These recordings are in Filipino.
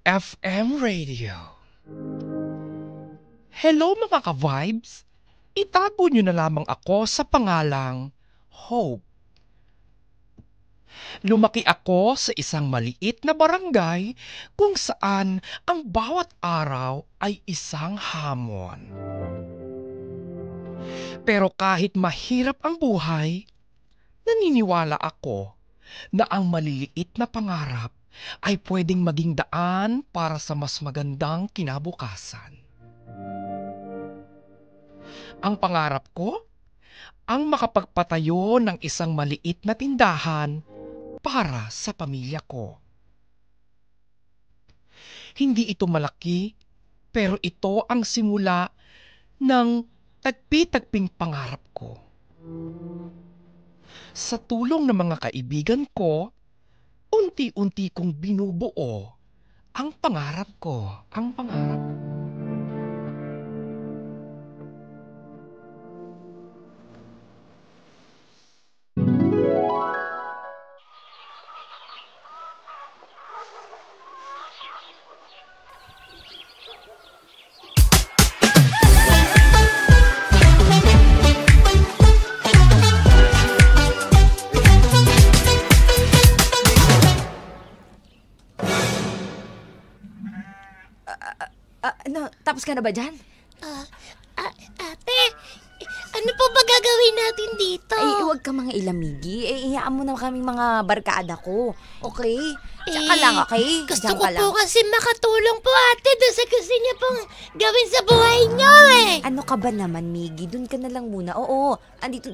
FM Radio. Hello mga ka-vibes! Itago nyo na lamang ako sa pangalang Hope. Lumaki ako sa isang maliit na barangay kung saan ang bawat araw ay isang hamon. Pero kahit mahirap ang buhay, naniniwala ako na ang maliliit na pangarap ay pwedeng maging daan para sa mas magandang kinabukasan. Ang pangarap ko, ang makapagpatayo ng isang maliit na tindahan para sa pamilya ko. Hindi ito malaki, pero ito ang simula ng tagpi-tagping pangarap ko. Sa tulong ng mga kaibigan ko, unti-unti kong binubuo ang pangarap ko, Tapos ka na ba dyan? Ate, ano po ba gagawin natin dito? Ay, huwag ka mga ilamigi. Iyaan mo na kaming mga barkada ko. Okay? Diyan ka lang, okay? Gusto Diyan ko ka po kasi makatulong po ate doon sa gusto niya pong gawin sa buhay niyo eh. Ano ka ba naman, Miggy? Doon ka na lang muna. Oo,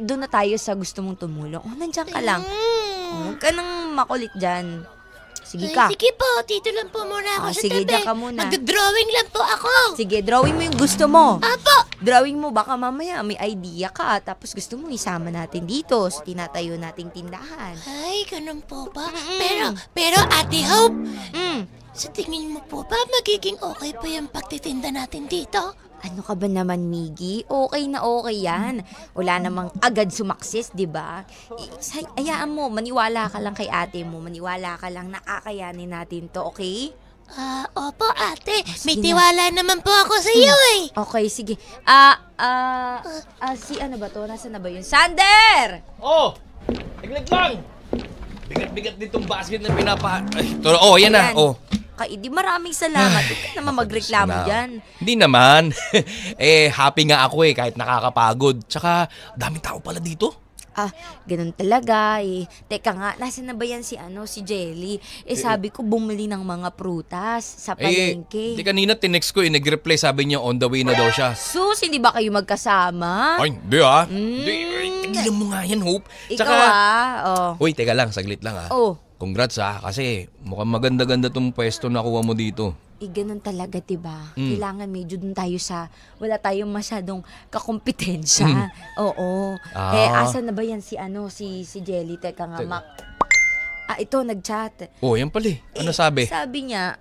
doon na tayo sa gusto mong tumulong. Nandiyan ka lang. Huwag ka nang makulit dyan. Sige ka. Ay, sige po, dito lang po muna ako sa sige, tabi. diyan ka muna. Mag-drawing lang po ako. Sige, drawing mo yung gusto mo. Apo. Drawing mo, baka mamaya may idea ka. Tapos gusto mo isama natin dito sa tinatayo nating tindahan. Ay, ganun po ba? Pero Ate Hope, Mm. sa tingin mo po ba magiging okay po yung pagtitinda natin dito? Ano ka ba naman, Miggy? Okay na okay yan. Wala namang agad sumakses, di ba? Hayaan mo, maniwala ka lang kay ate mo. Maniwala ka lang na kakayanin natin to, okay? Opo ate. May sige tiwala naman po ako sa iyo eh. Okay, sige. Si ano ba to? Nasaan na ba yun? Sander! Oh! Tiglig lang! Bigat-bigat ditong basket na yan na. Ayan. Oh. Di maraming salamat. Huwag ka naman magreklamo dyan. Hindi naman. Happy nga ako kahit nakakapagod. Tsaka, daming tao pala dito. Ganun talaga eh. Teka nga, nasaan na ba yan si Jelly? Sabi ko bumili ng mga prutas sa palengke. Di kanina tinext ko nag-reply, sabi niya on the way na daw siya. Sus, hindi ba kayo magkasama? Ay, hindi tigilan mo nga yan, Hope. Ikaw Uy, teka lang, saglit lang Oh. Congrats kasi mukhang maganda-ganda tong pwesto na kuha mo dito. Ganun talaga, diba? Kailangan medyo dun tayo wala tayong masyadong kakompetensya. Oo. Asan na ba yan si Jelly? Teka nga, Mac. Ito, nag-chat. Oh, yan pala Ano sabi? Sabi niya,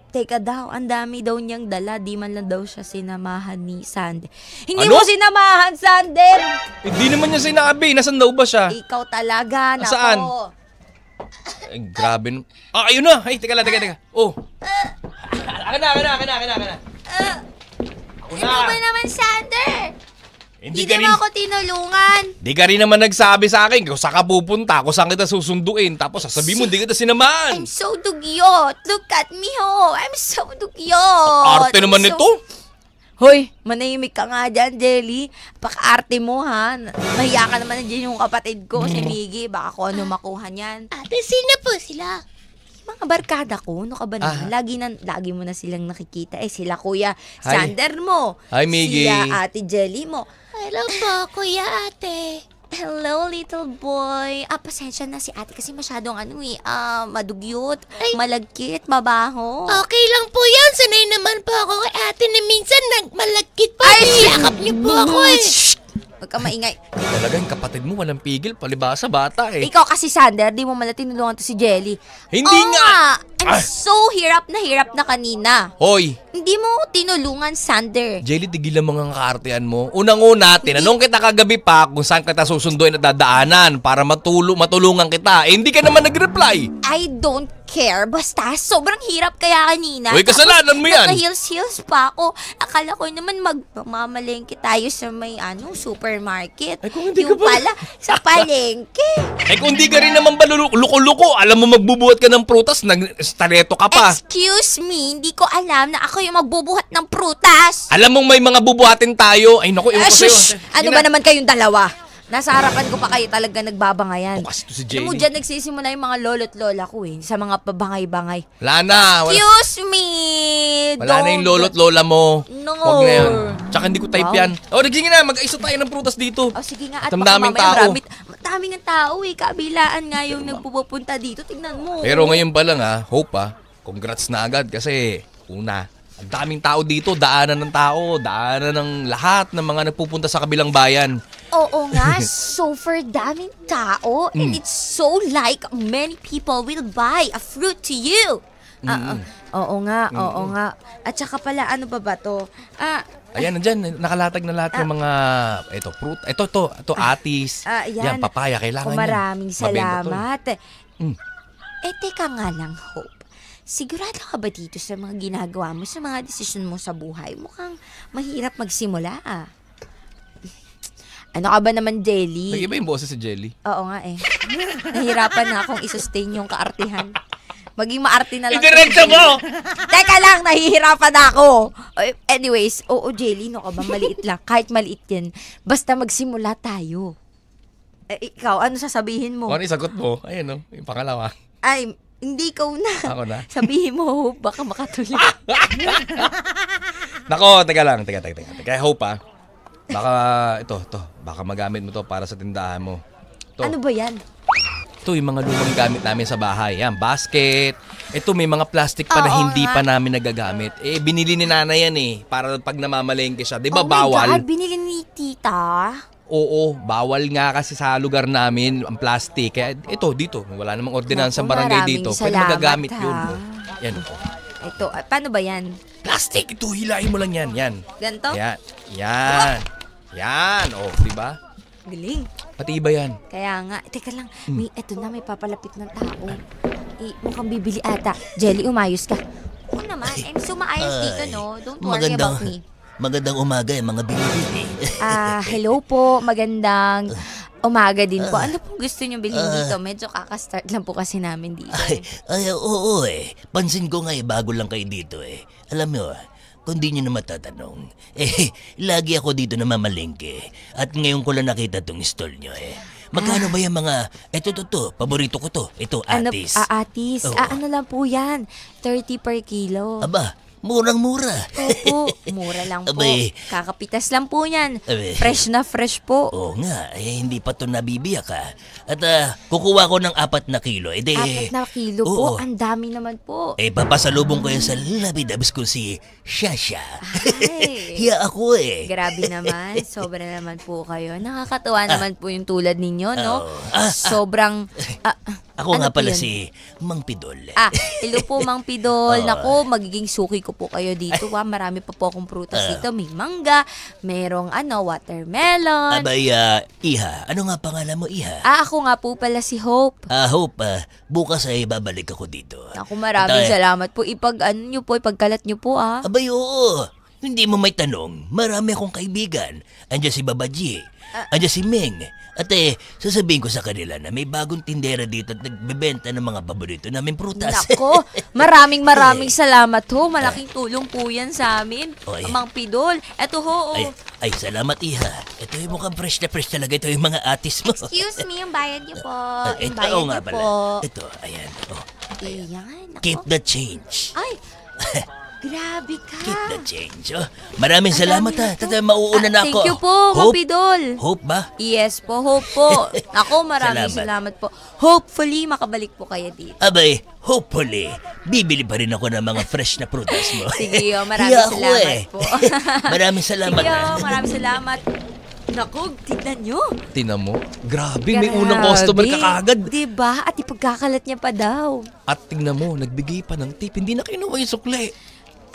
teka daw, ang dami daw niyang dala. Di man lang daw siya sinamahan ni Sander. Hindi mo sinamahan, Sander! Hindi naman niya sinabi. Nasaan daw ba siya? Ikaw talaga, nako. Saan? Grabe. Ayun na. Ay, teka lang. Oh. Akin na. Ano ba naman, Sander? Hindi mo ako tinulungan. Di ka rin naman nagsabi sa akin kung saan ka pupunta, kung saan kita susunduin. Tapos sasabihin mo, hindi kita sinamahan. I'm so dugyot. Look at me, ho. I'm so dugyot. Arte naman nito. Hoy, manahimik ka nga dyan, Jelly. Paka-arte mo, ha? Mahiya ka naman dyan yung kapatid ko, si Miggy. Baka kung ano makuha niyan. Ate, sino po sila? Mga barkada ko, ano ka ba naman? Lagi mo na silang nakikita. Sila Kuya Sander mo. Hi, Miggy. Sila Ate Jelly mo. Hello po, Kuya Ate. Hello, little boy. Pasensya na si ate kasi masyadong madugyot, malagkit, mabaho. Okay lang po yan. Sanay naman po ako kay ate na minsan nagmalagkit po. Niyakap niyo po ako Huwag ka maingay. Talaga yung kapatid mo walang pigil, palibasa bata Ikaw kasi, Sander, di mo mala tinulungan to si Jelly. Hindi nga! I'm so hirap na kanina. Hoy! Hindi mo tinulungan, Sander. Jelly, tigilan mo nga kaartean mo. Unang-una, tinanong kita kagabi pa kung saan kita susunduin at dadaanan para matulungan kita. Hindi ka naman nag-reply. I don't care. Basta, sobrang hirap kaya kanina. Uy, kasalanan mo yan. Naka-heels pa ako. Akala ko naman magmamalengke tayo sa may supermarket. Ay, kung hindi yung ka ba- pala, sa palengke. Eh kung di ka rin naman ba luko-luko, alam mo magbubuhat ka ng prutas, nag-stareto ka pa. Excuse me, hindi ko alam na ako yung magbubuhat ng prutas. Alam mong may mga bubuhatin tayo. Ay naku, iwan ko Shush! sa'yo. Ano ba naman kayong dalawa? Nasa harapan ko pa kayo talaga nagbabangayan. Bukas ito si Alam mo, Jelly. dyan nagsisimula yung mga lolo't lola ko sa mga pabangay-bangay. Wala na. Excuse me! Wala na yung lolo't lola mo. No. Huwag na yan. Tsaka hindi ko type Wow. yan. O, sige na, mag-aisa tayo ng prutas dito. Oh, sige nga, at At ang baka daming mamaya tao. Maraming ang tao Kabilaan nga yung nagpupunta dito. Tignan mo. Pero ngayon pa lang Hope congrats na agad kasi una, ang daming tao dito, daanan ng tao, daanan ng lahat ng mga nagpupunta sa kabilang bayan. Oo nga, super daming tao. And it's so like many people will buy a fruit to you. Oo nga. At saka pala, ano ba to? Ayan, nandyan, nakalatag na lahat ng mga, fruit, ito, atis, yan, papaya, kailangan yan. Maraming Mabenta to. salamat. Mm. Teka nga lang, Hope. Sigurado ka ba dito sa mga ginagawa mo, sa mga desisyon mo sa buhay? Mukhang mahirap magsimula Ano ka ba naman, Jelly? Nag-iba yung boses si Jelly. Oo nga Nahirapan na akong i-sustain yung kaartihan. Maging maarte na lang. Idiretso mo! Teka lang, nahihirapan na ako. Anyways, Jelly, no ka ba? Maliit lang. Kahit maliit yan. Basta magsimula tayo. Ikaw, ano sasabihin mo? Ano isagot mo? Ayun, yung pangalawa. Ay, hindi ikaw na. Ako na? Sabihin mo, baka makatuloy. Nako, teka lang. Hope baka, baka magamit mo to para sa tindahan mo. Ano ba yan? Ito yung mga lumang gamit namin sa bahay. Yan, basket. Ito may mga plastic pa na Oo hindi nga. pa namin nagagamit. Binili ni nanay yan para pag namamalengke siya. Di ba Oh my bawal? God, binili ni tita? Oo, bawal nga kasi sa lugar namin ang plastic. Kaya dito, wala namang ordinansa Naku, sa barangay maraming dito. Pwede salamat, magagamit ha. yun. Yan. Ito, paano ba yan? Plastic, ito, hilahin mo lang yan. Yan. Ganito? Yan. Yan. Di ba? Galing. Pati iba yan. Kaya nga, teka lang, may papalapit ng tao. Mukhang bibili ata. Jelly, umayos ka. Oo naman, I'm so maayos dito, no? Don't worry about me. Magandang umaga mga binibili. Hello po, magandang umaga din po. Ano pong gusto niyo bilhin dito? Medyo kakastart lang po kasi namin dito. Oo Pansin ko nga bago lang kayo dito Alam mo, kung di nyo na matatanong, lagi ako dito na mamalengke. At ngayon ko lang nakita tong stall nyo Magkano ba yung mga, paborito ko to. Ito, atis. Atis. Oo. Ano lang po yan? 30 per kilo. Aba, murang-mura. Opo, mura lang po. Abay. Kakapitas lang po yan. Abay. Fresh na fresh po. Oo nga, hindi pa to nabibiyak At kukuha ko ng 4 na kilo. 4 na kilo po. oo. Ang dami naman po. Papasalubong ko yan sa labidabs ko si Shasha. Ay. Hiya ako Grabe naman. Sobra naman po kayo. Nakakatuwa naman po yung tulad ninyo, no? Oo. Sobrang... Ako ano nga po pala yun? si Mang Pidol. Hello po, Mang Pidol. Naku, magiging suki ko po kayo dito. Marami pa po akong prutas dito. May mangga, merong watermelon. Abay, Iha. Ano nga pangalan mo, Iha? Ako nga po pala si Hope. Hope, bukas ay babalik ako dito. Naku, maraming salamat po. Ipagkalat nyo po, Abay, oo. Hindi mo may tanong. Marami akong kaibigan. Andiyan si Babaji. Andiyan si Meng. At sasabihin ko sa kanila na may bagong tindera dito at nagbebenta ng mga paborito namin prutas. Nako, maraming salamat ho. Malaking tulong po yan sa amin. Oy. Mang Pidol. Eto ho. Ay, salamat, Iha. Ito yung mukhang fresh na fresh talaga. Ito yung mga atis mo. Excuse me, yung bayad niyo po. Ito, Yung bayad oo nga niyo pala. po. Ito, ayan. Ayan, nako. Keep the change. Ay, grabe ka. Keep the change. Maraming salamat ha. Tata, mauuna na ako. Thank you po, Mang Hope? Pidol. Hope ba? Yes po, Hope po. Ako, maraming salamat po. Hopefully, makabalik po kayo dito. Abay, hopefully, bibili pa rin ako ng mga fresh na prutas mo. Sige, maraming Hiya ako salamat po. Maraming salamat. Sige, maraming salamat. Naku, tignan nyo. Tinan mo. Grabe, may unang customer ka kagad. Diba? At ipagkakalat niya pa daw. At tingnan mo, nagbigay pa ng tip. Hindi na kinuha yung sukli.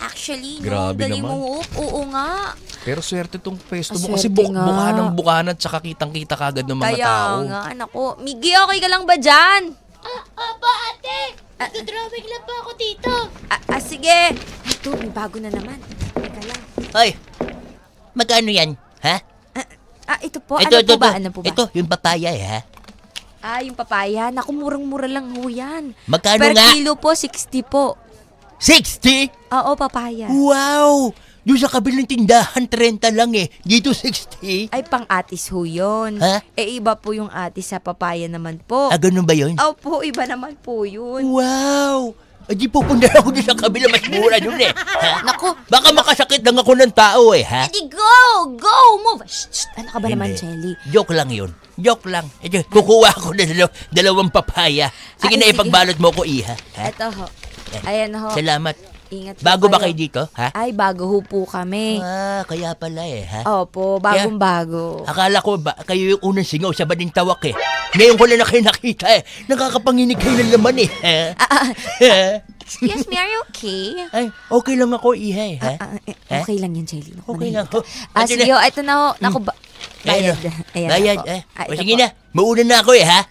Actually, Grabe galing naman. mo, Hope. Oo nga. Pero swerte tong pwesto mo Swerte kasi nga. bukahan tsaka kitang-kita kagad ng mga Kaya tao. nga, anak ko. Miggy, okay ka lang ba dyan? Opo, ate. Nagdodrawing lang po ako dito. Sige. Ito, may bago na naman. Teka lang. Hoy, magkano yan, ha? Ito po. Ano po ba? Ito, yung papaya ha? Yung papaya. Naku, murang-mura lang ho yan. Magkano Per nga? kilo po, 60 po. 60? Oo, papaya. Wow! Doon sa kabilang tindahan, 30 lang eh. Dito 60? Ay, pang-atis ho yun. Ha? Iba po yung atis sa papaya naman po. Ganun ba yun? Opo, iba naman po yun. Wow! Di pupunta ako doon sa kabila, mas mura doon eh. Ha? Naku. Baka makasakit lang ako ng tao eh, ha? Edi go! Go! Move! Shh! Ano ka ba naman, Jelly? Joke lang yun. Joke lang. Ito, kukuha ako ng dalawang papaya. Sige na, sige. ipagbalot mo ko, iha. Ha? Eto ho. Ayan ho. Salamat. Ingat po Bago ba kayo dito, ha? Ay, bago ho po kami. Kaya pala eh, ha? Opo, bagong-bago. Akala ko ba kayo yung unang singaw sa bading tawak eh. Ngayon ko lang na kayo nakita eh. Nakakapanginig kayo ng laman eh. Excuse me, are you okay? Ay, okay lang ako, iha eh, ha? Okay lang yan, Jelly. Okay lang ako. Sige, ito na ho. Naku, bayad. Ayan Bayad, na po. eh. Ito Sige po. na, mauna na ako eh, ha?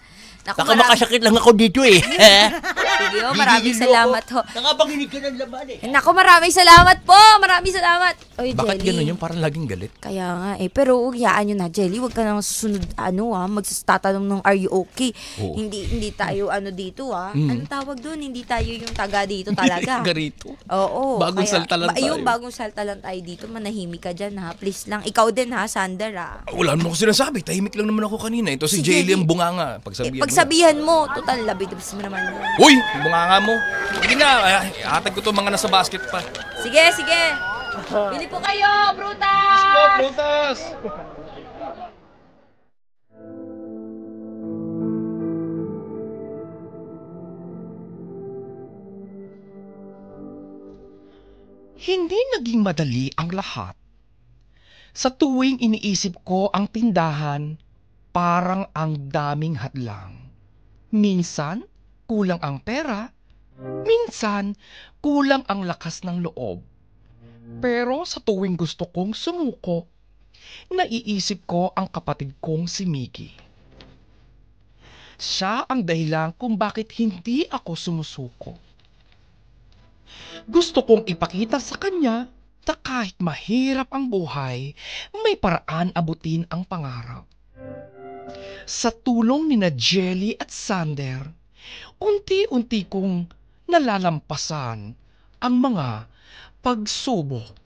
Naku, Baka makasakit lang ako dito eh. Sige ho, maraming salamat ho. Nakapanginig ka ng laman eh. Naku, maraming salamat po. Maraming salamat. Oy, Bakit Jelly. ganun yung parang laging galit? Kaya nga pero ugyaan nyo na, Jelly. Huwag ka nang susunod, magsastatanong ng are you okay? Oo. Hindi tayo dito, Anong tawag doon? Hindi tayo yung taga dito talaga. Garito. Oo. Bagong salta lang tayo. Yung bagong salta lang tayo dito. Manahimik ka dyan, ha? Please lang. Ikaw din, ha, Sander, ha? Wala naman ako sinasabi. Tahimik lang naman ako kanina. Ito si Si Jaylee Jelly. ang bunganga. Pagsabihan mo. Total, labid-labis mo naman yun. Uy! Yung bunganga mo. Sige na. Atag ko to mga nasa basket pa. Sige. Bili po kayo, Brutas! Prutas! Hindi naging madali ang lahat. Sa tuwing iniisip ko ang tindahan, parang ang daming hadlang. Minsan, kulang ang pera. Minsan, kulang ang lakas ng loob. Pero sa tuwing gusto kong sumuko, naiisip ko ang kapatid kong si Mickey. Siya ang dahilan kung bakit hindi ako sumusuko. Gusto kong ipakita sa kanya na kahit mahirap ang buhay, may paraan abutin ang pangarap. Sa tulong ni Jelly at Sander, unti-unti kong nalalampasan ang mga pagsubok.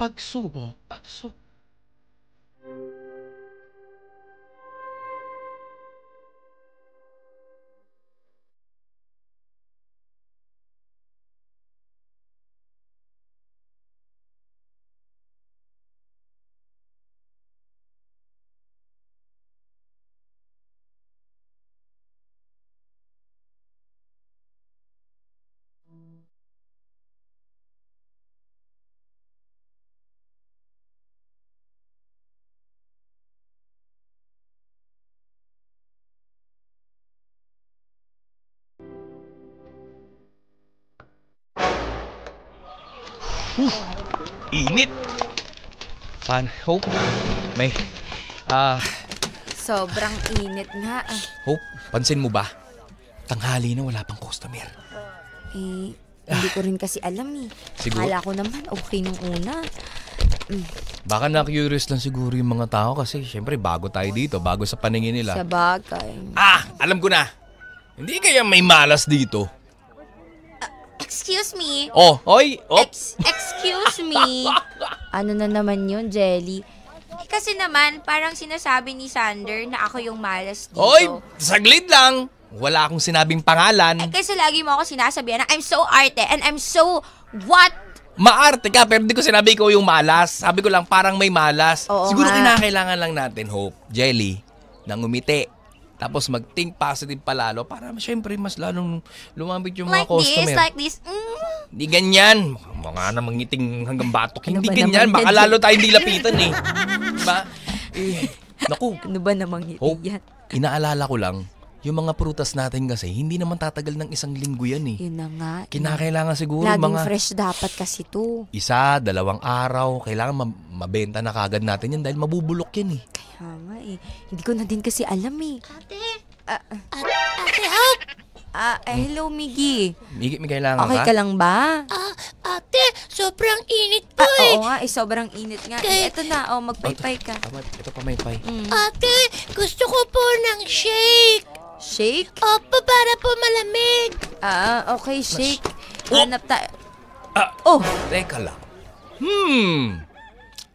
Init! Hope, may... Sobrang init nga. Hope, pansin mo ba? Tanghali na wala pang customer. Hindi ko rin kasi alam eh. Siguro? Akala ko naman okay nung una. Baka na-curious lang siguro yung mga tao kasi syempre bago tayo dito, bago sa paningin nila. Sa bagay. Alam ko na! Hindi kaya may malas dito. Excuse me. Hoy! Excuse me. Ano na naman yun, Jelly? Kasi naman, parang sinasabi ni Sander na ako yung malas dito. Hoy! Saglit lang! Wala akong sinabing pangalan. Kasi lagi mo ako sinasabihan na I'm so arte and I'm so what? Maarte ka, pero hindi ko sinabi ko yung malas. Sabi ko lang, parang may malas. Oo Siguro nga. kinakailangan lang natin, Hope, Jelly, nang umiti. Tapos mag-think positive palalo para syempre mas lalong lumambit yung mga customer. Like this. Hindi ganyan. Mga na mangiting hanggang batok. Ano Hindi ba ganyan. naman Baka yan? lalo tayong dilapitan eh. Diba? Naku, Ano ba namang Hope, yan? inaalala ko lang, yung mga prutas natin kasi, hindi naman tatagal ng 1 linggo yan eh. Yun na nga. Kinakailangan siguro Laging mga fresh dapat kasi to. 1, 2 araw. Kailangan mabenta na kagad natin yan dahil mabubulok yan eh. Kaya nga eh. Hindi ko na din kasi alam eh. Ate, Ate Hope, Hello, Miggy. Miggy, may kailangan Okay ka lang ba? Ate, sobrang init po eh. Oo nga, sobrang init nga. Eto na, magpaypay ka. Ito pa may pay. Ate, gusto ko po ng shake. Shake? Opo, para po malamig. Okay, shake. Oh! Hanap tayo. Teka lang.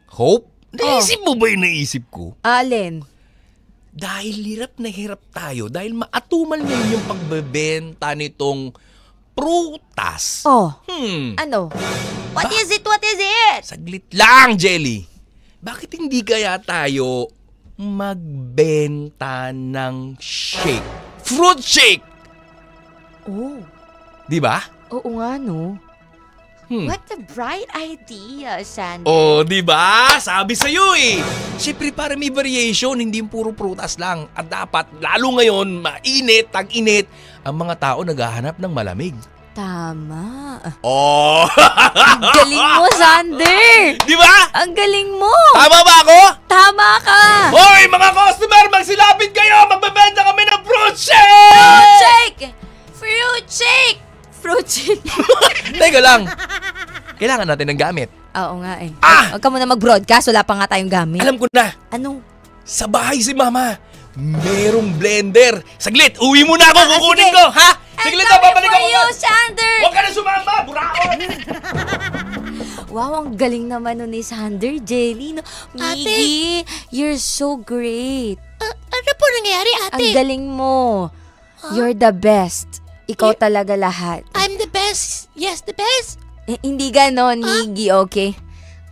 Hope? Naisip mo ba yung naisip ko? Alin? Dahil hirap na hirap tayo, dahil maatumal ngayon yung pagbebenta nitong prutas. Ano? What is it? What is it? Saglit lang, Jelly. Bakit hindi kaya tayo magbenta ng shake? Fruit shake! Di ba? Oo nga, no? What a bright idea, Sandy. Di ba? Sabi sa'yo eh. Siyempre para may variation, hindi yung puro prutas lang. At dapat, lalo ngayon, mainit, tag-init, ang mga tao naghahanap ng malamig. Tama. Ang galing mo, Sander! Di ba? Ang galing mo! Tama ba ako? Tama ka! Hoy, mga customer, magsilapit kayo! Magbebenta kami ng fruit shake! Fruit shake! Fruit shake! Fruit shake! Teka lang. Kailangan natin ng gamit. Oo nga eh. Huwag ka muna mag-broadcast. Wala pa nga tayong gamit. Alam ko na. Ano? Sa bahay si Mama. Merong blender. Saglit, uwi muna ako. Kukunin sige. ko, ha? Saglit na, babalik ako. you, Sander! Huwag ka na sumama, buraon! Wow, ang galing naman nun ni Sander, Jelly. No? Miggy, you're so great. Ano po nangyari, ate? Ang galing mo. You're the best. Ikaw talaga lahat. I'm the best. Yes, the best. Hindi ganon, Miggy, okay?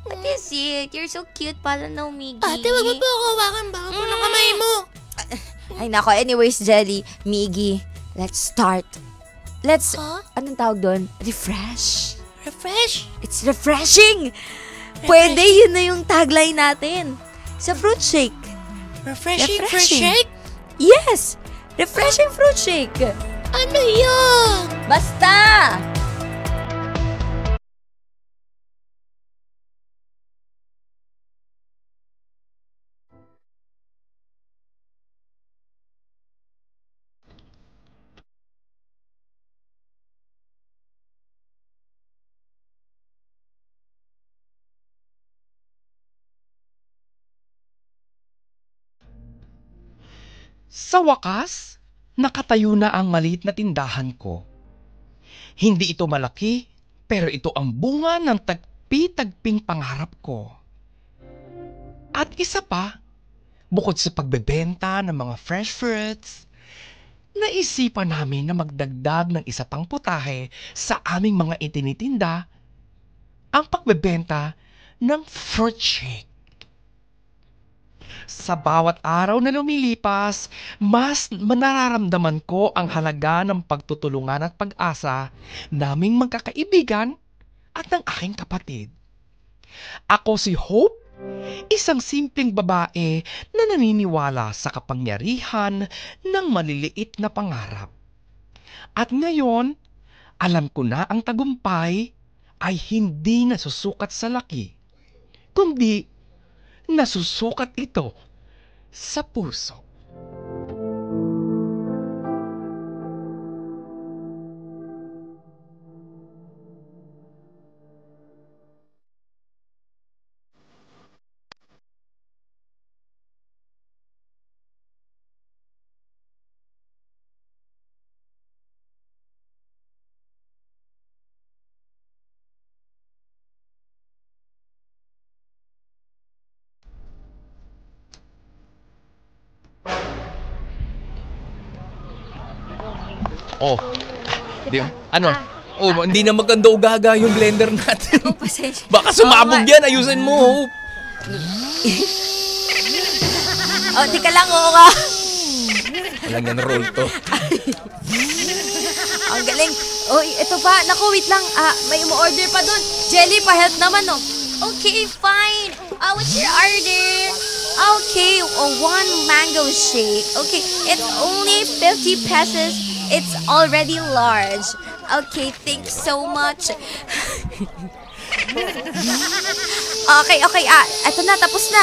What is it? You're so cute pala, no, Miggy. Ate, wag mo po ako hawakan. Baka po ng kamay mo. Ay, nako. Anyways, Jelly, Miggy, let's start. Let's, anong tawag doon? Refresh. Refresh? It's refreshing! Pwede, yun na yung tagline natin. Sa fruit shake. Refreshing fruit shake? Yes! Refreshing fruit shake. Ano yun? Basta! Sa wakas, nakatayo na ang maliit na tindahan ko. Hindi ito malaki, pero ito ang bunga ng tagpi-tagping pangarap ko. At isa pa, bukod sa pagbebenta ng mga fresh fruits, naisipan namin na magdagdag ng isa pang putahe sa aming mga itinitinda, ang pagbebenta ng fruit shake. Sa bawat araw na lumilipas, mas nararamdaman ko ang halaga ng pagtutulungan at pag-asa naming magkakaibigan at ng aking kapatid. Ako si Hope, isang simpleng babae na naniniwala sa kapangyarihan ng maliliit na pangarap. At ngayon, alam ko na ang tagumpay ay hindi nasusukat sa laki, kundi nasusukat ito sa puso. Hindi na maganda ugaga yung blender natin. Pasensya. Baka sumabog yan, ayusin mo, Hope. Tika lang, oo nga. Walang yan roll to. Ang galing. Ito pa. Naku, wait lang. May umu-order pa dun. Jelly, pa-help naman, no? Okay, fine. What's your order? Okay, one mango shake. Okay, it's only 50 pesos. It's already large. Okay, thanks so much. Okay. Eto na, tapos na.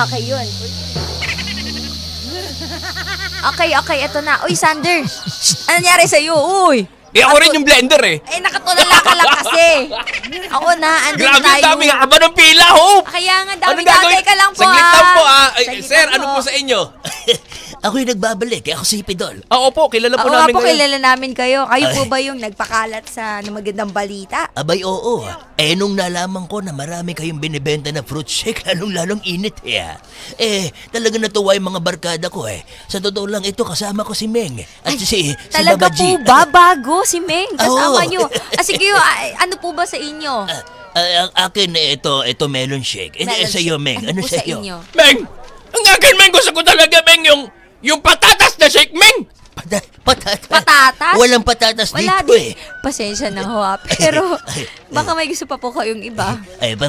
Okay, yun. Okay, eto na. Uy, Sander. Ano nangyari sa'yo? Uy. Ako rin yung blender eh. Nakatulala ka lang kasi. Ako na, andun Grabe, tayo. dami nga ba ng pila, Hope? Kaya nga, Anong dami-dami gagawin? ka lang po, Saglit lang po, Saglit Sir, lang ano po. po sa inyo? Ako yung nagbabalik. Ako si Pidol. Opo, kilala po Oo nga namin po, kayo. kilala namin kayo. Kayo po Ay. ba yung nagpakalat sa magandang balita? Abay, oo. Nung nalaman ko na marami kayong binibenta na fruit shake, lalong-lalong init talaga natuwa yung mga barkada ko Sa totoo lang, ito kasama ko si Meng. At si Talaga Baba G. po ba? Bago si Meng, kasama Oo. nyo. Sige, ano po ba sa inyo? Ang akin, ito melon shake. Melon Sa'yo, shake. Meng. Ano Ano po sa sa'yo? inyo? Meng! Ang akin, Meng, gusto ko talaga, Meng, yung patatas na shake, Meng! Patatas? Patatas? Walang patatas Wala dito din. Pasensya na ho, pero baka may gusto pa po kayong iba.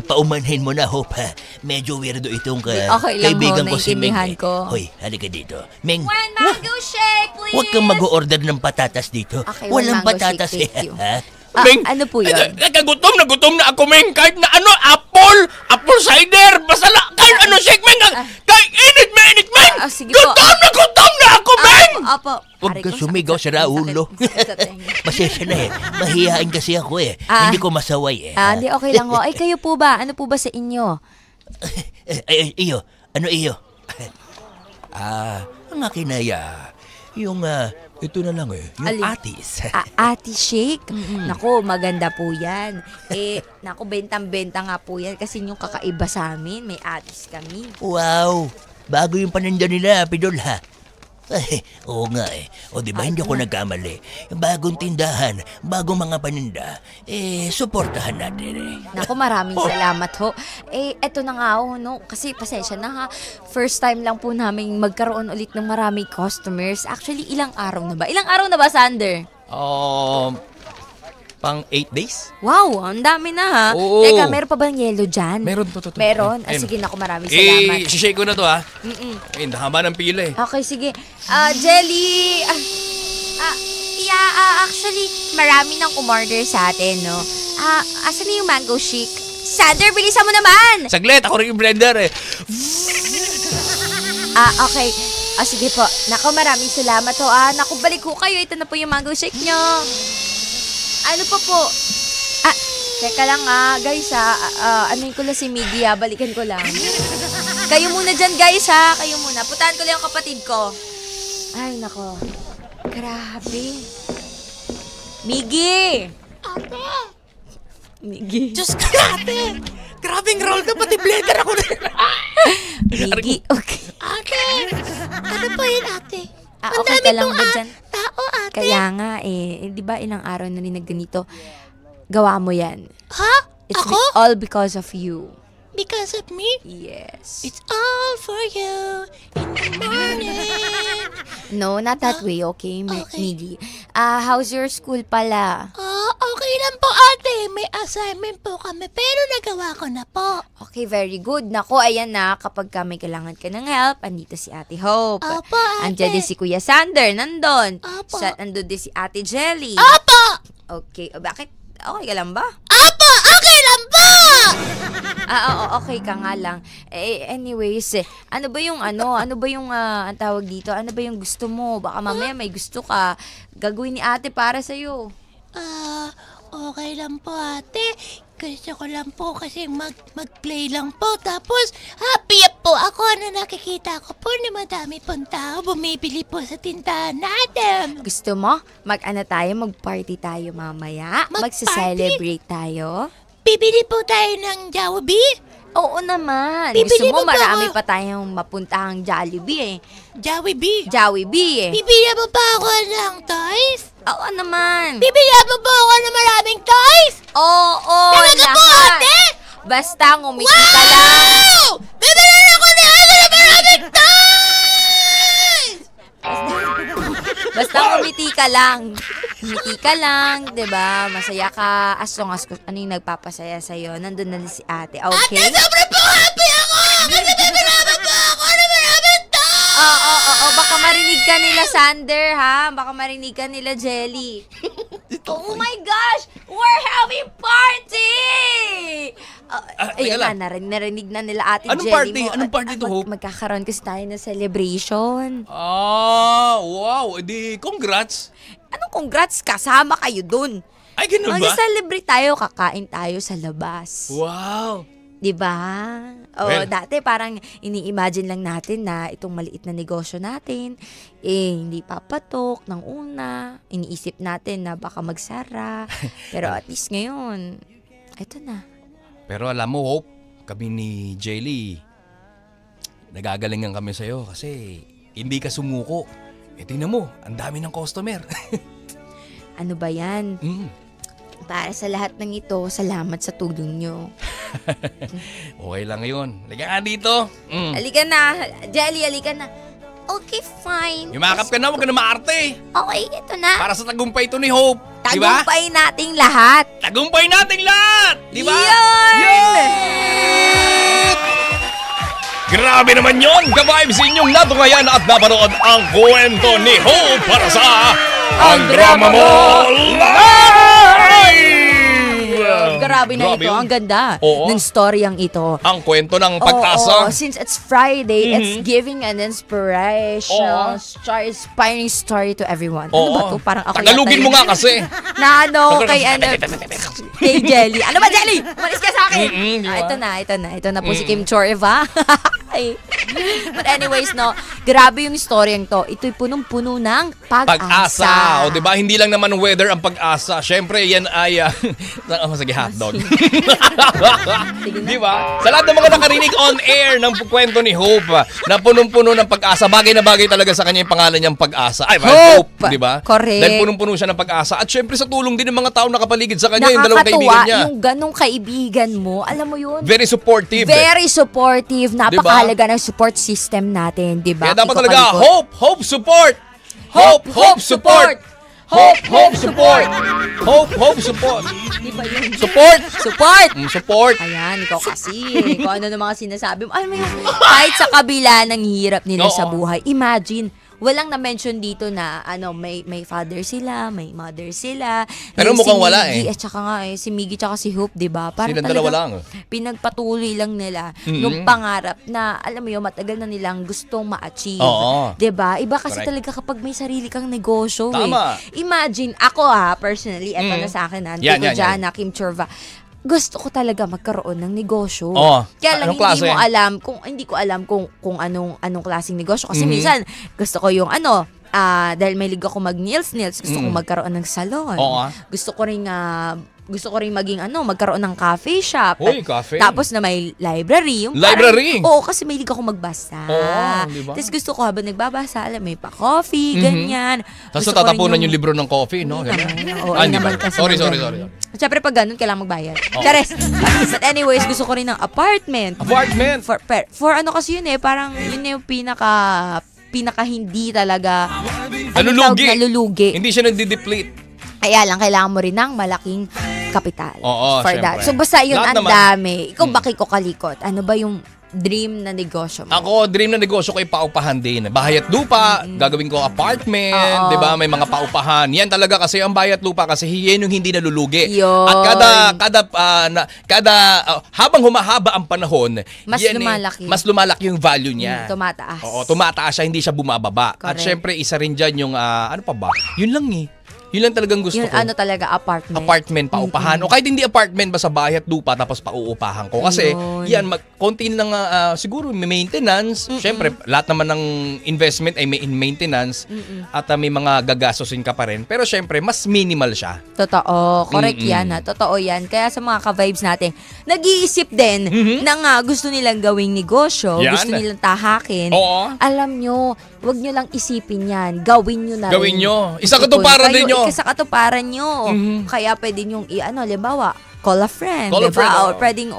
Paumanhin mo na, Hope, ha? Medyo weirdo itong Okay lang, kaibigan ho, ko si Meng. naiintindihan ko. Hoy, halika dito. Meng, One mango shake, please! huwag kang mag-order ng patatas dito. Okay, Walang one mango patatas shake, thank you. ha? Meng, ano po yun? Gutom na ako, Meng. Kahit na apple cider, basta kahit ano shake, Meng. Kahit init, Meng. Sige po. Gutom na ako, Meng. Opo. Huwag Aray ka ko, sumigaw sakit, sa raulo. sakit sa tenga. Pasensya na Mahihain kasi ako Hindi ko masaway Hindi, okay lang ho. Ay, kayo po ba? Ano po ba sa inyo? Iyo, ano iyo? Ang akin ay, ito na lang yung Alin? atis. Ate Shake? Naku, maganda po yan. Naku, bentang-benta nga po yan kasi yung kakaiba sa amin, may atis kami. Wow, bago yung paninda nila, Pidol ha? Oo nga O diba hindi ako nagkamali? Yung bagong tindahan, bagong mga paninda, suportahan natin Naku, maraming salamat ho. Eto na nga ho, no? Kasi pasensya na ha. First time lang po namin magkaroon ulit ng maraming customers. Actually, ilang araw na ba? Ilang araw na ba, Sander? Pang 8 days? Wow, ang dami na ha. Oo. Teka, meron pa bang yellow dyan? Meron to. Meron? Ayun. Sige, naku, maraming salamat. Shake ko na to, ha? Mm-mm. Haba ng pila Okay, sige. Jelly! Actually, marami nang umorder sa atin, no? Asan na yung mango shake? Sander, bilisan mo naman! Saglit, ako rin yung blender Okay. Sige po. Naku, maraming salamat ho. Naku, balik ko kayo. Ito na po yung mango shake nyo. Ano pa po? Teka lang guys anuin ko lang si Miggy balikan ko lang. Kayo muna dyan guys kayo muna. Putahan ko lang yung kapatid ko. Ay, nako. Grabe. Miggy! Ate! Miggy. Diyos ka, ate! Grabing roll ka, pati blender ako rin. Miggy, okay. Ate! Ano po yun, ate? Okay ka lang ba dyan? Tao, ate. Kaya nga di ba ilang araw na rin nagganito, gawa mo yan. Ha? It's Ako? all because of you. Because of me? Yes. It's all for you in the morning. No, not that way, okay, Okay. Miggy? How's your school pala? Okay lang po, ate. May assignment po kami, pero nagawa ko na po. Okay, very good. Nako, ayan na, kapag ka may kailangan ka ng help, andito si Ate Hope. Opo, ate. Andiyan din si Kuya Sander, nandun. Opo. Nandun din si Ate Jelly. Opo! Okay, bakit? Okay ka lang ba? Opo! Okay lang po! Okay ka nga lang. Anyways, ano ba yung ang tawag dito? Ano ba yung gusto mo? Baka mamaya may gusto ka gagawin ni ate para sa'yo. Okay lang po, ate. Gusto ko lang po kasi mag-play lang po. Tapos, happy po ako na nakikita ko po na madami pong tao bumibili po sa tindahan natin. Gusto mo? Mag-party tayo mamaya? Mag-party? Magse-celebrate tayo? Bibili po tayo ng Jollibee? Oo naman. Bibili Gusto mo mo ba marami ako? pa tayong mapuntahang Jollibee Jollibee? Jollibee Bibili mo ba ako ng toys? Oo naman. Bibili mo ba ako ng maraming toys? Oo, Talaga po, ate? Basta ngumiti ka lang. Wow! Bibili ako ni ate ng maraming toys! Basta ngumiti ka lang. Ngumiti ka lang, 'di ba? Masaya ka as long as ano yung nagpapasaya sa iyo. Nandun na si ate. Okay? Ate, sobrang po happy ako! Kasi bibili mo ba ako ng maraming toys? Oo. Baka marinig ka nila Sander, ha? Baka marinig ka nila Jelly. Oh my gosh! We're having party! Ayun teka lang. na, narinig na nila Ate Anong Jelly party? mo. Anong party to, Hope? Magkakaroon kasi tayo ng celebration. Wow. Edi, congrats. Anong congrats? Kasama kayo dun. Ay, ganun ba? Mag-celebrate tayo, kakain tayo sa labas. Wow. Diba? Well. Dati parang ini-imagine lang natin na itong maliit na negosyo natin, hindi papatok ng una. Iniisip natin na baka magsara. Pero at least ngayon, eto na. Pero alam mo, Hope, kami ni Jelly, nagagalingan kami sa'yo kasi hindi ka sumuko. Tingnan mo, ang dami ng customer. Ano ba yan? Para sa lahat ng ito, salamat sa tulong nyo. Okay lang yun. Halika nga dito. Halika na. Jelly, halika na. Okay, fine. Yumakap ka na, huwag ka na maarte. Okay, ito na. Para sa tagumpay ito ni Hope. Diba? Tagumpay nating lahat. Tagumpay nating lahat! Diba? Yun! Grabe naman yon! Ka-vibes inyong natungayan at napanood ang kwento ni Hope para sa Ang Drama Mo Live! Grabe na ito. yun. Ang ganda Oo. ng storyang ito. Ang kwento ng pag-asa. Oo, since it's Friday, it's giving an inspirational, inspiring story to everyone. Ano ba to? Parang ako Tagalugin mo nga kasi. Na ano, kay Jelly. Ano ba, Jelly? Umalis ka sa akin. Diba? Ito na po si Kim Chorva. But anyways, no, grabe yung storyang to. Ito'y punong-puno ng pag-asa. O diba, hindi lang naman weather ang pag-asa. Syempre, yan ay sige, hotdog. Diba? Sa lahat ng mga nakarinig on air ng kwento ni Hope na punong-puno ng pag-asa, bagay na bagay talaga sa kanya yung pangalan niyang pag-asa. Ay, Hope, diba? Correct. Dahil punong-puno siya ng pag-asa. At syempre sa tulong din ng mga tao nakapaligid sa kanya, yung dalawang kaibigan niya. Yung ganong kaibigan mo, alam mo yun? Very supportive. Very supportive. Napakahalaga ng support system natin, di ba? Kaya dapat Ikaw talaga, kalikot. Hope support! Hope support! Hope support! Hope support! Di ba yun? Support! Support! Support! Ayan, ikaw kasi. Kung ano na mga sinasabi mo. Alam mo yung kahit sa kabila ng hirap nila Oo. sa buhay, imagine, walang na-mention dito na may father sila, may mother sila. Pero Yung mukhang si wala Miggy, At saka nga si Miggy tsaka si Hope, di ba? Parang Silang dalawa lang. pinagpatuloy lang nila yung pangarap na, alam mo yun, matagal na nilang gustong ma-achieve. Oo. Di ba? Iba kasi Correct. talaga kapag may sarili kang negosyo. Tama. Imagine, ako personally, eto na sa akin, Yan, yan, Jana, Kim Chorva, gusto ko talaga magkaroon ng negosyo. Oh, Kaya lang anong klase? hindi ko alam kung anong klaseng negosyo kasi minsan gusto ko yung dahil may liga ako mag-nails, gusto ko magkaroon ng salon. Oo. Gusto ko rin maging magkaroon ng cafe shop. Uy, cafe. Tapos na may library. Library? Oo, kasi may liga ako magbasa. Oo, di ba? Tapos gusto ko habang nagbabasa, may pa-coffee, ganyan. Tapos Gusto ko rin natatapunan yung libro ng coffee, no? Hindi Ganun. naman. Oo, Hindi naman ba? kasi Sorry. ganun. Siyempre pag ganun, kailangan magbayad. Chares! But anyways, gusto ko rin ng apartment. Apartment? For ano kasi yun parang yun yung pinaka hindi talaga nalulugi. Hindi siya nagdi-deplete. Kaya lang, kailangan mo rin ng malaking kapital Oo, for syempre. that. So basta yun, Lahat ang naman. dami. Ikaw ba Kiko Kalikot? Ano ba yung dream na negosyo mo? Ako, dream na negosyo ko ay paupahan din. Bahay at lupa, gagawin ko apartment, Oo. 'di ba? May mga paupahan. Yan talaga kasi ang bahay at lupa kasi yan yung hindi nalulugi. Yun. At habang humahaba ang panahon, Mas yan lumalaki. mas lumalaki yung value niya. Tumataas. Oo, tumataas siya, hindi siya bumababa. At Correct. syempre, isa rin dyan yung, ano pa ba? Yun lang eh. Yun lang talagang gusto Yung ko. talaga, apartment. Apartment, paupahan. O kahit hindi apartment, basta bahay at lupa, tapos pauupahan ko. Kasi, Ayun. yan, konti lang, siguro may maintenance. Siyempre, lahat naman ng investment ay may maintenance. At may mga gagastosin ka pa rin. Pero siyempre, mas minimal siya. Totoo. Correct yan. Totoo yan. Kaya sa mga ka-vibes natin, nag-iisip din na gusto nilang gawing negosyo, Yan. gusto nilang tahakin. Oo. Alam nyo, wag nyo lang isipin yan. Gawin nyo na Gawin rin. nyo. Isa katuparan din nyo. Sa katuparan nyo. Kaya pwede nyo, halimbawa, call a friend. Call a diba? friend, Or oo. pwedeng,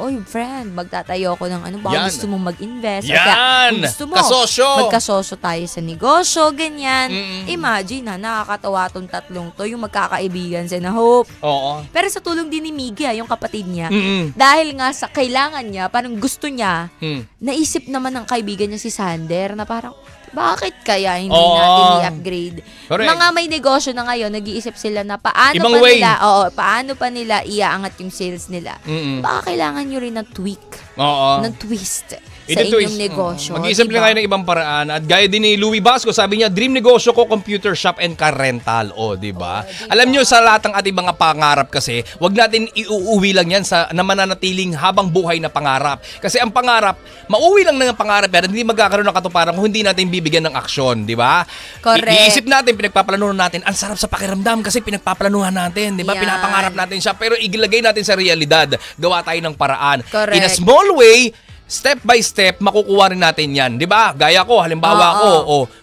magtatayo ako ng baka Yan. gusto mong mag-invest. O Yan. kaya, kung gusto mo, Kasosyo. magkasosyo tayo sa negosyo, ganyan. Imagine nakakatawa tong tatlong to, yung magkakaibigan sa na Hope. Oo. Pero sa tulong din ni Miggy, yung kapatid niya, Mm-mm. dahil nga sa kailangan niya, parang gusto niya, Hmm. naisip naman ng kaibigan niya si Sander na parang, bakit kaya hindi Oo. natin i-upgrade? Correct. Mga may negosyo na ngayon, nag-iisip sila na paano Ibang pa way. nila, paano pa nila iaangat yung sales nila. Baka kailangan nyo rin ng tweak, Oo. ng twist sa Ito-twist. inyong negosyo. Mag-iisip diba? lang kayo ng ibang paraan. At gaya din ni Louie Basco, sabi niya, dream negosyo ko, computer shop and car rental. Di ba? Alam niyo, sa lahat ng ating mga pangarap kasi, wag natin iuuwi lang yan na mananatiling habang buhay na pangarap. Kasi ang pangarap, mauwi lang ng pangarap yan, hindi magkakaroon ng katuparan kung hindi natin bibigyan ng aksyon. Di ba? Correct. Iisip natin, pinagpaplanuhan natin, ang sarap sa pakiramdam kasi pinagpaplanuhan natin. Di ba? Yan. Pinapangarap natin siya. Pero ilagay natin sa realidad. Gawa tayo ng paraan. Correct. In a small way, step by step, makukuha rin natin yan. Di ba? Gaya ko, halimbawa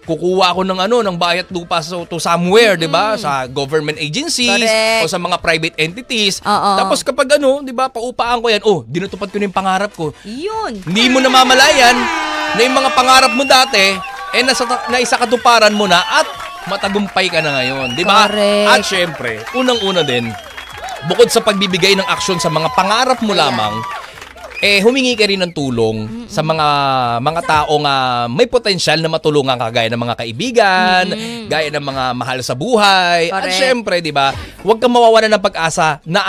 kukuha ako ng bayat lupa to somewhere, di ba? Sa government agencies, Correct. o sa mga private entities. Oo. Tapos kapag di ba, paupaan ko yan, dinutupad ko na yung pangarap ko. Yun. Hindi mo namamalayan na yung mga pangarap mo dati, naisa katuparan mo na at matagumpay ka na ngayon. Di ba? Correct. At syempre, unang-una din, bukod sa pagbibigay ng aksyon sa mga pangarap mo lamang, humingi ka rin ng tulong sa mga taong may potensyal na matulungan ka, gaya ng mga kaibigan, gaya ng mga mahal sa buhay. At Correct. syempre, 'di ba? Huwag kang mawawalan ng pag-asa na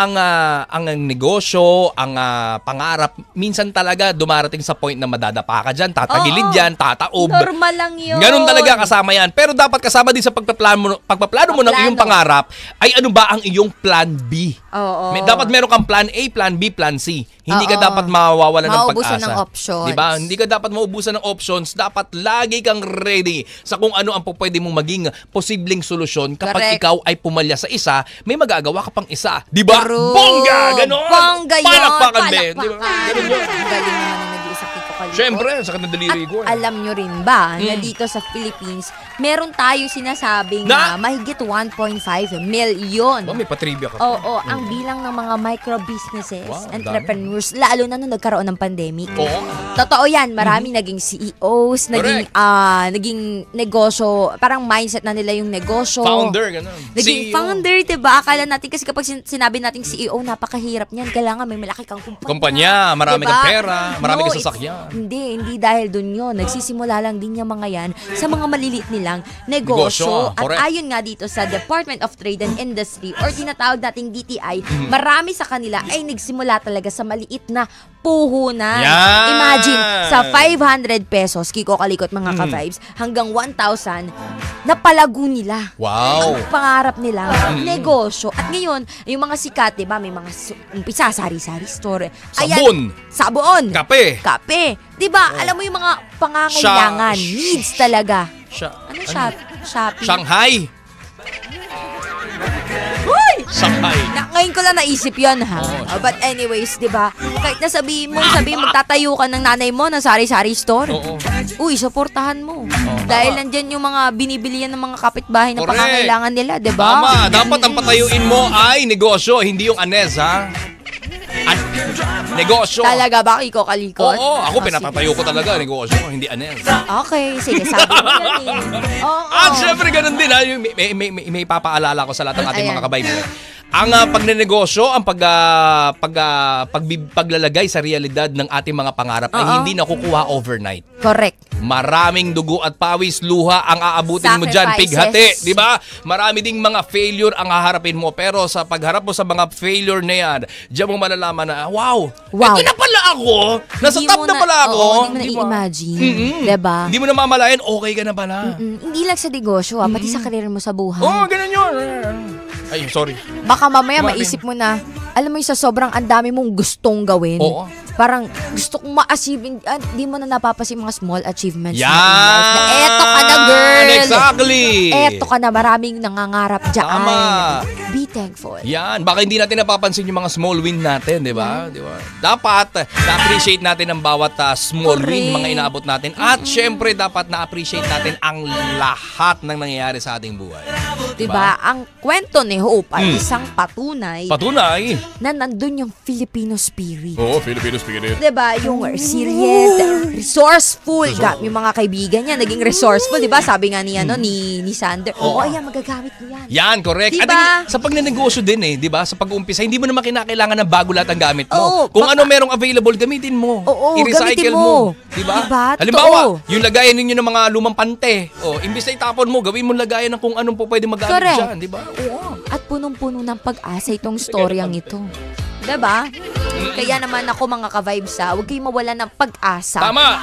ang negosyo, ang pangarap minsan talaga dumarating sa point na madadapa ka diyan, tatagilid Oo. diyan, tataob. Normal lang yun. Ganun talaga kasama yan. Pero dapat kasama din sa pagpaplano mo ng iyong pangarap ay ano ba ang iyong plan B. Oo. Dapat meron kang plan A, plan B, plan C. Hindi ka Oo. dapat mawawalan ng Maubusan pag-asa. ng options. Diba? Hindi ka dapat maubusan ng options. Dapat lagi kang ready sa kung ano ang pwede mong maging posibleng solusyon kapag Correct. ikaw ay pumalya sa isa, may magagawa ka pang isa. Diba? True. Bongga! Ganon! Bongga yun. Palakpakan, Ben. Diba? Ganun yun. Ang galing naman ng nag-iisa Kiko Kaliko. Siyempre, sa kanang daliri ko. At alam nyo rin ba na dito sa Philippines, meron tayo sinasabing Na? mahigit 1.5 million. May patrivia ka. Oo, ang bilang ng mga micro-businesses, Wow, ang entrepreneurs, lalo na nung nagkaroon ng pandemic. Oo. Totoo yan, maraming naging CEOs, naging negosyo, parang mindset na nila yung negosyo. Founder, ganun. Naging CEO. founder, diba? Akala natin kasi kapag sinabi nating CEO, napakahirap niyan. Kailangan may malaki kang Kumpanya, marami Diba? kang pera, marami kang it's- sasakyan. Hindi dahil dun yun. Nagsisimula lang din yung mga yan sa mga maliliit nilang negosyo. Negosyo, correct. At ayon nga dito sa Department of Trade and Industry or tinatawag nating DTI, marami sa kanila ay nagsimula talaga sa maliit na puhunan. Yan! Imagine, sa 500 pesos, Kiko Kalikot mga ka-vibes, hanggang 1,000, napalago nila. Wow. Ang pangarap nilang negosyo. At ngayon, yung mga sikat, diba, may mga umpisa, sari-sari store. Sabon. Sabon. Kape. Kape. Diba, alam mo yung mga pangangailangan, needs talaga. Ano Shopee? Shanghai. Uy! Shanghai. Ngayon ko lang naisip yon ha. Oo, But anyways, diba, kahit na sabihin mo, magtatayo ka ng nanay mo ng sari-sari store. Oo. Uy, suportahan mo. Dahil nandyan yung mga binibilihan ng mga kapitbahay na Correct. pangangailangan nila, diba? Tama. Dapat ang patayuin mo ay negosyo, hindi yung anes, ha? Negosyo. Talaga ba, Kiko Kalikot? Oo, ako sige. pinatatayo ko talaga negosyo, hindi anes. Okay, sige, sabi mo yan eh. Oo. At syempre ganun din, ha? May papaalala ko sa lahat ng ating Ayan. mga kabaybay. Ang pagnenegosyo, ang paglalagay sa realidad ng ating mga pangarap ay Oo. hindi nakukuha overnight. Correct. Maraming dugo at pawis, luha ang aabutin mo dyan, Sacrifices. pighati, di ba? Marami ding mga failure ang haharapin mo. Pero sa pagharap mo sa mga failure na yan, diyan mo malalaman na, wow, ito na pala ako. Nasa Hindi top mo na pala ako. Oo, hindi mo Di ba? na-imagine. Mm-mm. Diba? Hindi mo na mamalayan, okay ka na pala. Hindi lang sa negosyo, pati sa karir mo sa buhay. Oo, ganun yun. Ay, sorry. Baka mamaya Grabe. maisip mo na, alam mo yung sa sobrang ang dami mong gustong gawin. Oo. Parang gusto kong ma-achieve, di mo na napapansin mga small achievements. Yan! Na in life. Na eto ka na, girl! Exactly! Eto ka na, maraming nangangarap dyan. Tama. Be thankful. Yan, baka hindi natin napapansin yung mga small win natin, di ba? Di ba? Dapat na-appreciate natin ang bawat small win, Correct. mga inaabot natin. At syempre, dapat na-appreciate natin ang lahat ng nangyayari sa ating buhay. Diba? Ang kwento ni Hope ay isang patunay Patunay. na nandun yung Filipino spirit. Oo, Filipino spirit. Diba? Yung resilient, resourceful. Yung mga kaibigan niya, naging resourceful. Diba? Sabi nga ni, ni Sander, oo, ayan, magagamit mo yan. Yan, correct. Diba? At sa pagnenegosyo din di ba? Sa pag-uumpisa, hindi mo naman kinakailangan ng bago lahat ang gamit mo. Oo, Kung ano merong available, gamitin mo. Oo, I-recycle gamitin mo. Diba? Diba? Halimbawa, yung lagayan ninyo ng mga lumang pante. Imbis na itapon mo, gawin mo lagayan ng kung anong po pwede magamit Correct. dyan. Diba? Oo. At punong-puno ng pag-asa itong storyang ito. Diba? Kaya naman ako mga ka-vibes huwag kayong mawala ng pag-asa. Tama!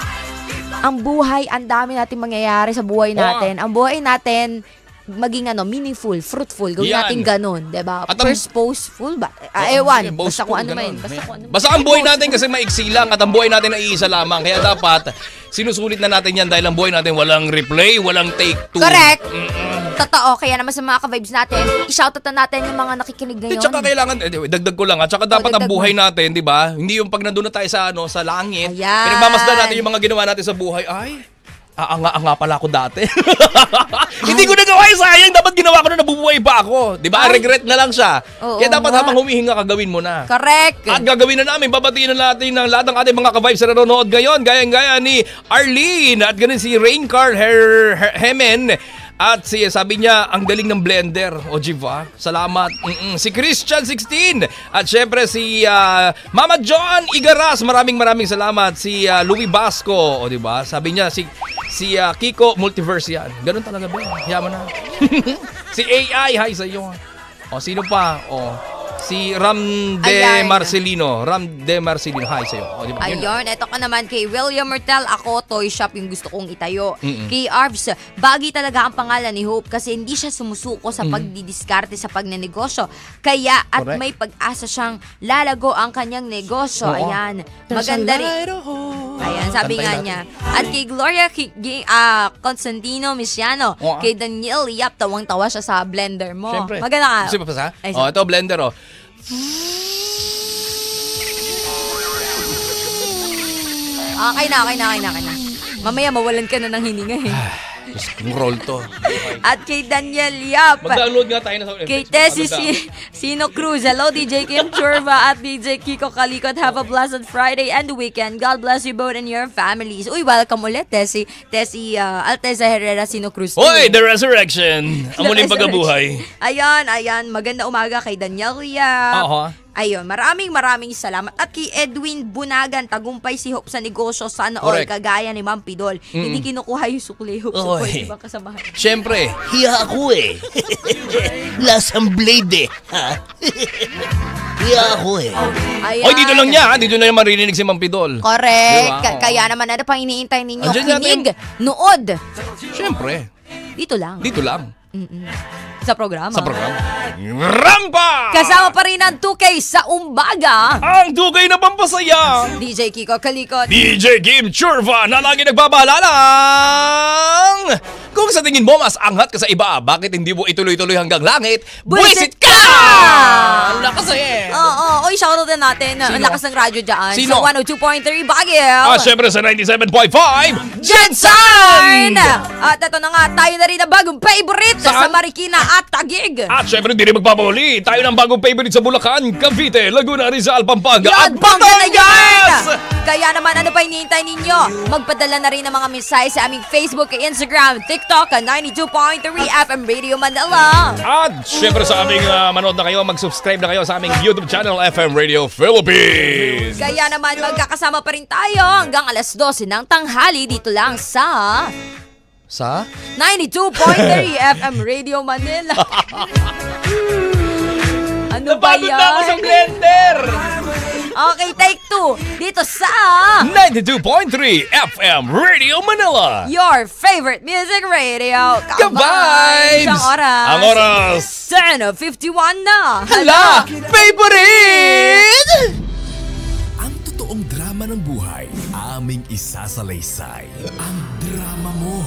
Ang buhay, ang dami natin mangyayari sa buhay natin. Ang buhay natin, maging meaningful, fruitful. Gawin Yan. natin ganun, diba? At Purposeful ba? Ewan. Sige, Basta kung boastful, ano man. ganun. Basta ang buhay natin kasi maiksi lang at ang buhay natin ay iisa lamang. Kaya dapat sinusulit na natin yan dahil ang buhay natin walang replay, walang take two. Correct. Totoo. Kaya naman sa mga ka-vibes natin, i-shoutout na natin yung mga nakikinig ngayon. Tsaka kailangan, dagdag ko lang, at tsaka dapat ang dagdag buhay mo. natin, di ba? Hindi yung pag nandun na tayo sa langit, Ayan. pinagmamasdan natin yung mga ginawa natin sa buhay. Ay, anga pala ako dati. Hindi ko nagawa yung sayang. Dapat ginawa ko na nabubuhay pa ako. Di ba? Regret na lang siya. Oo Kaya dapat nga. habang humihinga ka, gawin mo na. Correct. At gagawin na namin, babatiin na natin ng lahat ng ating mga ka-vibes na nanonood ngayon. Gaya ni Arlene at ganun si Raincar Hemen. At sabi niya, ang galing ng blender. O Jiva, salamat. Si Christian 16. At syempre si Mama John Igaras. Maraming salamat. Si Louie Basco. O diba? Sabi niya, si Kiko Multiverse yan. Ganun talaga ba? Yaman na. Si AI, hi sa iyo. O sino pa? Si Ram De Marcelino. Hi sa'yo. Diba? Ayun, eto ka naman kay William Mertel. Ako, toy shop yung gusto kong itayo. Kay Arvs, bagay talaga ang pangalan ni Hope kasi hindi siya sumusuko sa pagdidiskarte sa pagnenegosyo. Kaya, at Correct. may pag-asa siyang lalago ang kanyang negosyo. Oo. Ayan. Maganda rin. Ayan, sabi nga niya. At kay Gloria Constantino Misiano, Oo. kay Daniel Yap, tawang-tawa siya sa blender mo. Siyempre. Maganda ka. Gusto mo pa sa? Ay, Ito blender Okay na. Mamaya mawalan ka na ng hininga eh. Kung roll to. At kay Daniel Yap. Mag-download nga tayo na sa Kay Tessie Sino Cruz. Hello, DJ Kim Churva at DJ Kiko Kalikot. Have a blessed Friday and weekend. God bless you both and your families. Uy, welcome ulit, Tessie. Alteza Herrera Sino Cruz. Hoy, The Resurrection! Ang muling pagkabuhay. Ayan. Maganda umaga kay Daniel Yap. Oo. Ayun, maraming salamat. At kay Edwin Bunagan, tagumpay si Hope sa negosyo. Sana all, Correct. kagaya ni Ma'am Pidol. Hindi kinukuha yung sukli, Hope. So, pwede ba kasamahan? Siyempre. Hiya ako Lasang blade Ha? Hiya ako Ayan. Oy, dito lang niya. Dito na niya maririnig si Ma'am Pidol. Correct. Diba? Oo. Kaya naman, ano pang iniintay ninyo? Andyan natin. Kinig, nood. Siyempre. Dito lang. Dito lang. Sa programa. Sa programa. Rampa! Kasama pa rin ang 2K sa Umbaga. Ang dugay na pampasaya. DJ Kiko Kalikot. DJ Kim Churva na lagi nagbabalalang. Kung sa tingin mo mas angat ka sa iba, bakit hindi mo ituloy-tuloy hanggang langit? Buwisit ka! Ang lakas Oo. Oy, shoutout din natin. Ang Sino? lakas ng radyo dyan. Sino? Sa 102.3 Baguio. Syempre sa 97.5. Jensen! At ito na nga, tayo na rin ang bagong favorite sa Saan? Marikina at Taguig. At syempre, hindi rin magpapahuli. Tayo ng bagong favorite sa Bulacan, Cavite, Laguna, Rizal, Pampanga, at Yan, bangga na yan! Batangas! Kaya naman, ano pa hinihintay ninyo? Magpadala na rin ng mga mensahe sa aming Facebook, Instagram, TikTok, 92.3 FM Radio Manila. At syempre sa aming manood na kayo, mag-subscribe na kayo sa aming YouTube channel, FM Radio Philippines. Kaya naman, magkakasama pa rin tayo hanggang alas 12 ng tanghali dito lang sa Sa? 92.3 FM Radio Manila. Ano ba Napagod na ako sa yan? blender! Okay, take 2. Dito sa 92.3 FM Radio Manila. your favorite music radio. Ka-vibes! Ang oras. Ang oras. 10:51 na. Hala! Favorite! Ang totoong drama ng buhay, aming isasalaysay. Ang drama mo.